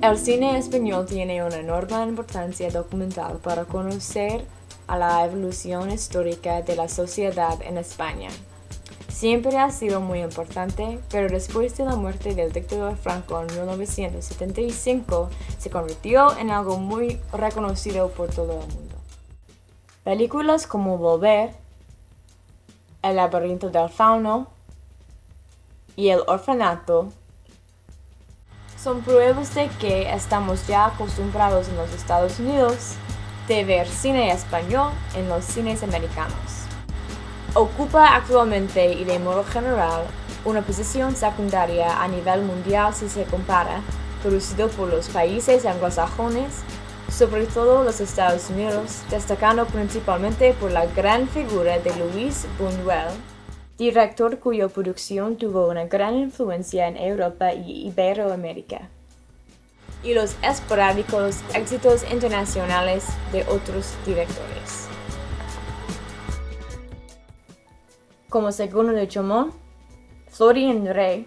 El cine español tiene una enorme importancia documental para conocer a la evolución histórica de la sociedad en España. Siempre ha sido muy importante, pero después de la muerte del dictador Franco en 1975, se convirtió en algo muy reconocido por todo el mundo. Películas como Volver, El laberinto del fauno y El orfanato son pruebas de que estamos ya acostumbrados en los Estados Unidos de ver cine español en los cines americanos. Ocupa actualmente y de modo general una posición secundaria a nivel mundial si se compara, producido por los países anglosajones, sobre todo los Estados Unidos, destacando principalmente por la gran figura de Luis Buñuel, director cuya producción tuvo una gran influencia en Europa y Iberoamérica, y los esporádicos éxitos internacionales de otros directores, como Segundo de Chomón, Florian Rey,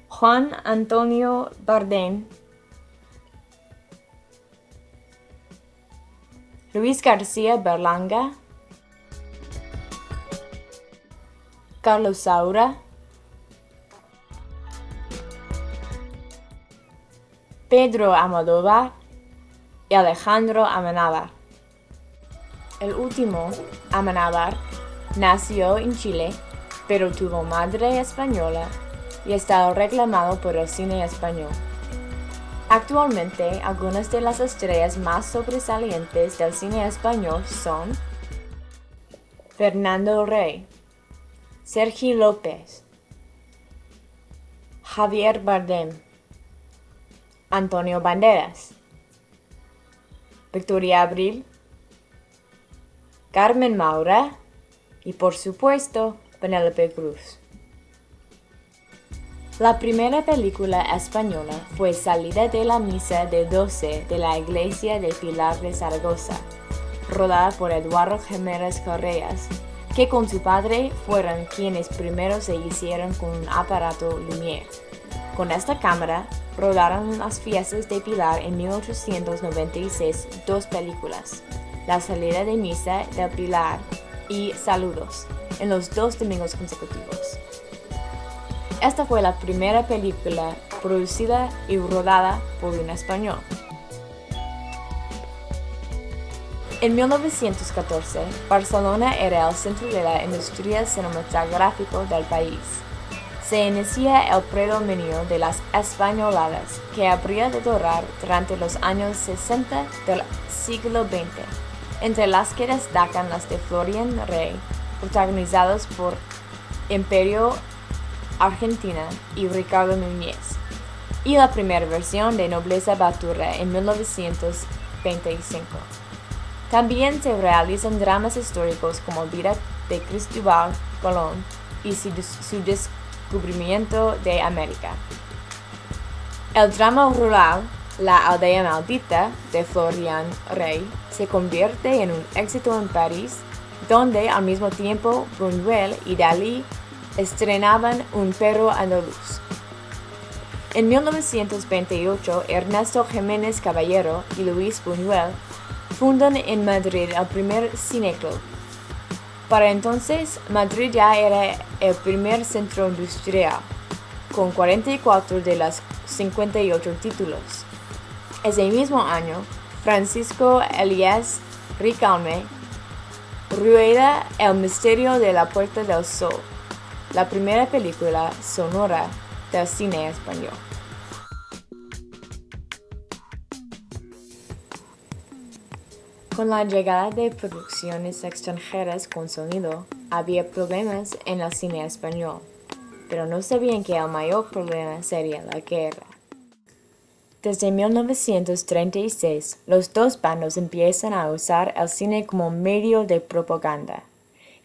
Juan Antonio Bardem, Luis García Berlanga, Carlos Saura, Pedro Almodóvar y Alejandro Amenábar. El último, Amenábar, nació en Chile, pero tuvo madre española y está reclamado por el cine español. Actualmente, algunas de las estrellas más sobresalientes del cine español son Fernando Rey, Sergi López, Javier Bardem, Antonio Banderas, Victoria Abril, Carmen Maura y, por supuesto, Penélope Cruz. La primera película española fue Salida de la Misa de 12 de la Iglesia de Pilar de Zaragoza, rodada por Eduardo Jiménez Correas, que con su padre fueron quienes primero se hicieron con un aparato Lumière. Con esta cámara, rodaron las fiestas de Pilar en 1896 dos películas, La Salida de Misa del Pilar y Saludos, en los 2 domingos consecutivos. Esta fue la primera película producida y rodada por un español. En 1914, Barcelona era el centro de la industria cinematográfica del país. Se inicia el predominio de las españoladas, que habría de durar durante los años 60 del siglo XX, entre las que destacan las de Florian Rey, protagonizadas por Imperio Argentina y Ricardo Núñez, y la primera versión de Nobleza Baturra en 1925. También se realizan dramas históricos como Vida de Cristóbal Colón y su descubrimiento de América. El drama rural La Aldea Maldita de Florian Rey se convierte en un éxito en París, donde al mismo tiempo Buñuel y Dalí estrenaban Un perro andaluz. En 1928, Ernesto Jiménez Caballero y Luis Buñuel fundan en Madrid el primer cineclub. Para entonces, Madrid ya era el primer centro industrial, con 44 de los 58 títulos. Ese mismo año, Francisco Elías Riquelme rueda El misterio de la Puerta del Sol, la primera película sonora del cine español. Con la llegada de producciones extranjeras con sonido, había problemas en el cine español, pero no sabían que el mayor problema sería la guerra. Desde 1936, los dos bandos empiezan a usar el cine como medio de propaganda.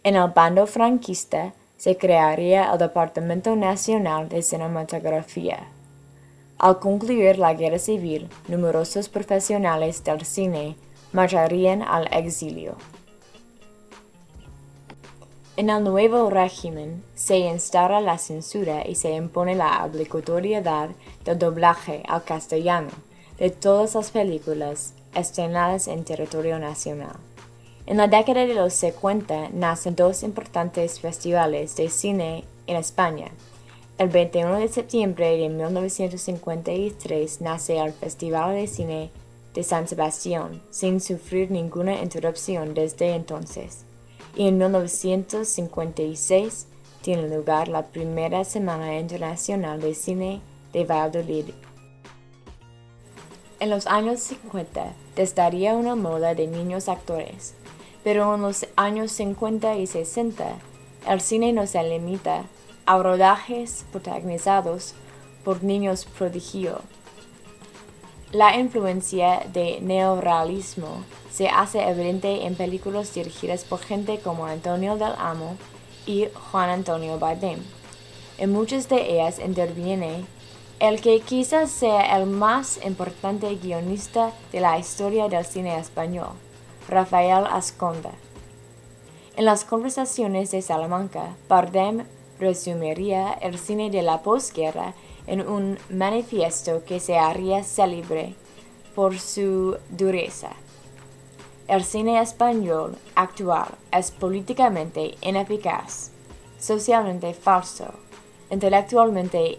En el bando franquista, se crearía el Departamento Nacional de Cinematografía. Al concluir la Guerra Civil, numerosos profesionales del cine marcharían al exilio. En el nuevo régimen se instaura la censura y se impone la obligatoriedad del doblaje al castellano de todas las películas estrenadas en territorio nacional. En la década de los 50 nacen dos importantes festivales de cine en España. El 21 de septiembre de 1953 nace el Festival de Cine de San Sebastián, sin sufrir ninguna interrupción desde entonces. Y en 1956 tiene lugar la primera Semana Internacional de Cine de Valladolid. En los años 50 destaría una moda de niños actores, pero en los años 50 y 60 el cine no se limita a rodajes protagonizados por niños prodigio. La influencia de neorrealismo se hace evidente en películas dirigidas por gente como Antonio del Amo y Juan Antonio Bardem. En muchas de ellas interviene el que quizás sea el más importante guionista de la historia del cine español, Rafael Azcona. En las conversaciones de Salamanca, Bardem resumiría el cine de la posguerra en un manifiesto que se haría célebre por su dureza. El cine español actual es políticamente ineficaz, socialmente falso, intelectualmente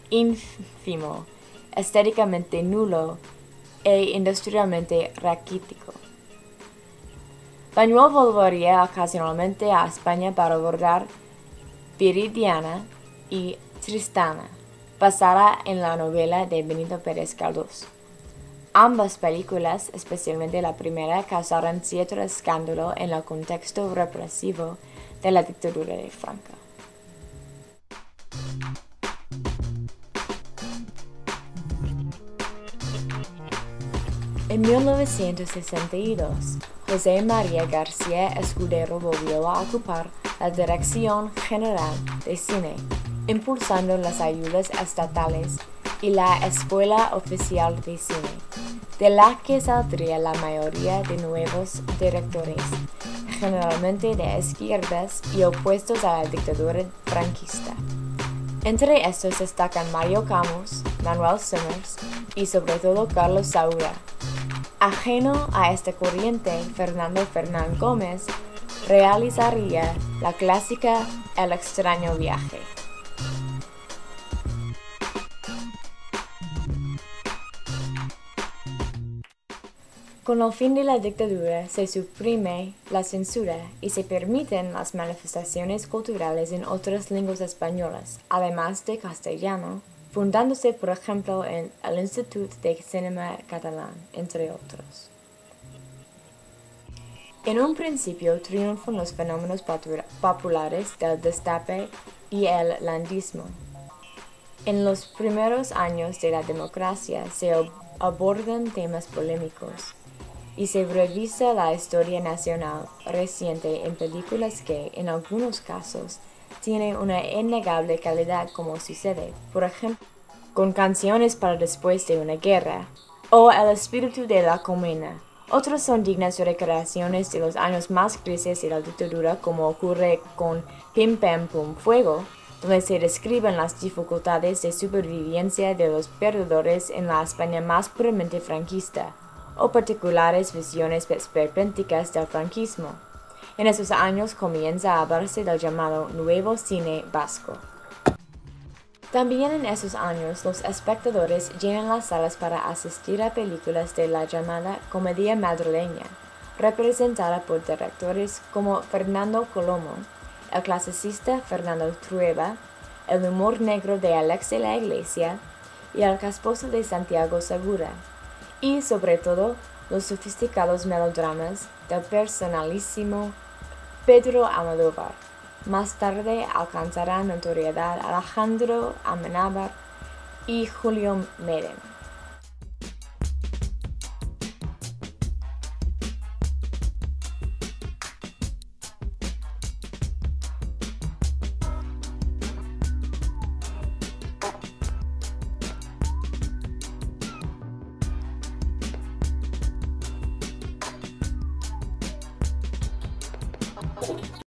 ínfimo, estéticamente nulo e industrialmente raquítico. Buñuel volvería ocasionalmente a España para abordar Viridiana y Tristana, basada en la novela de Benito Pérez Galdós. Ambas películas, especialmente la primera, causaron cierto escándalo en el contexto represivo de la dictadura de Franco. En 1962, José María García Escudero volvió a ocupar la Dirección General de Cine, impulsando las ayudas estatales y la Escuela Oficial de Cine, de la que saldría la mayoría de nuevos directores, generalmente de izquierdas y opuestos a la dictadura franquista. Entre estos destacan Mario Camus, Manuel Summers y sobre todo Carlos Saura. Ajeno a esta corriente, Fernando Fernán Gómez realizaría la clásica El extraño viaje. Con el fin de la dictadura se suprime la censura y se permiten las manifestaciones culturales en otras lenguas españolas, además de castellano, fundándose por ejemplo en el Institut de Cinema Catalán, entre otros. En un principio triunfan los fenómenos populares del destape y el landismo. En los primeros años de la democracia se abordan temas polémicos y se revisa la historia nacional reciente en películas que, en algunos casos, tienen una innegable calidad como sucede, por ejemplo, con Canciones para después de una guerra o El espíritu de la colmena. Otros son dignas recreaciones de los años más grises de la dictadura, como ocurre con Pim Pam Pum Fuego, donde se describen las dificultades de supervivencia de los perdedores en la España más puramente franquista, o particulares visiones esperpénticas del franquismo. En esos años comienza a hablarse del llamado Nuevo Cine Vasco. También en esos años los espectadores llenan las salas para asistir a películas de la llamada comedia madrileña, representada por directores como Fernando Colomo, el clasicista Fernando Trueba, el humor negro de Alex de la Iglesia y el casposo de Santiago Segura, y sobre todo los sofisticados melodramas del personalísimo Pedro Almodóvar. Más tarde alcanzarán notoriedad Alejandro Amenábar y Julio Medem.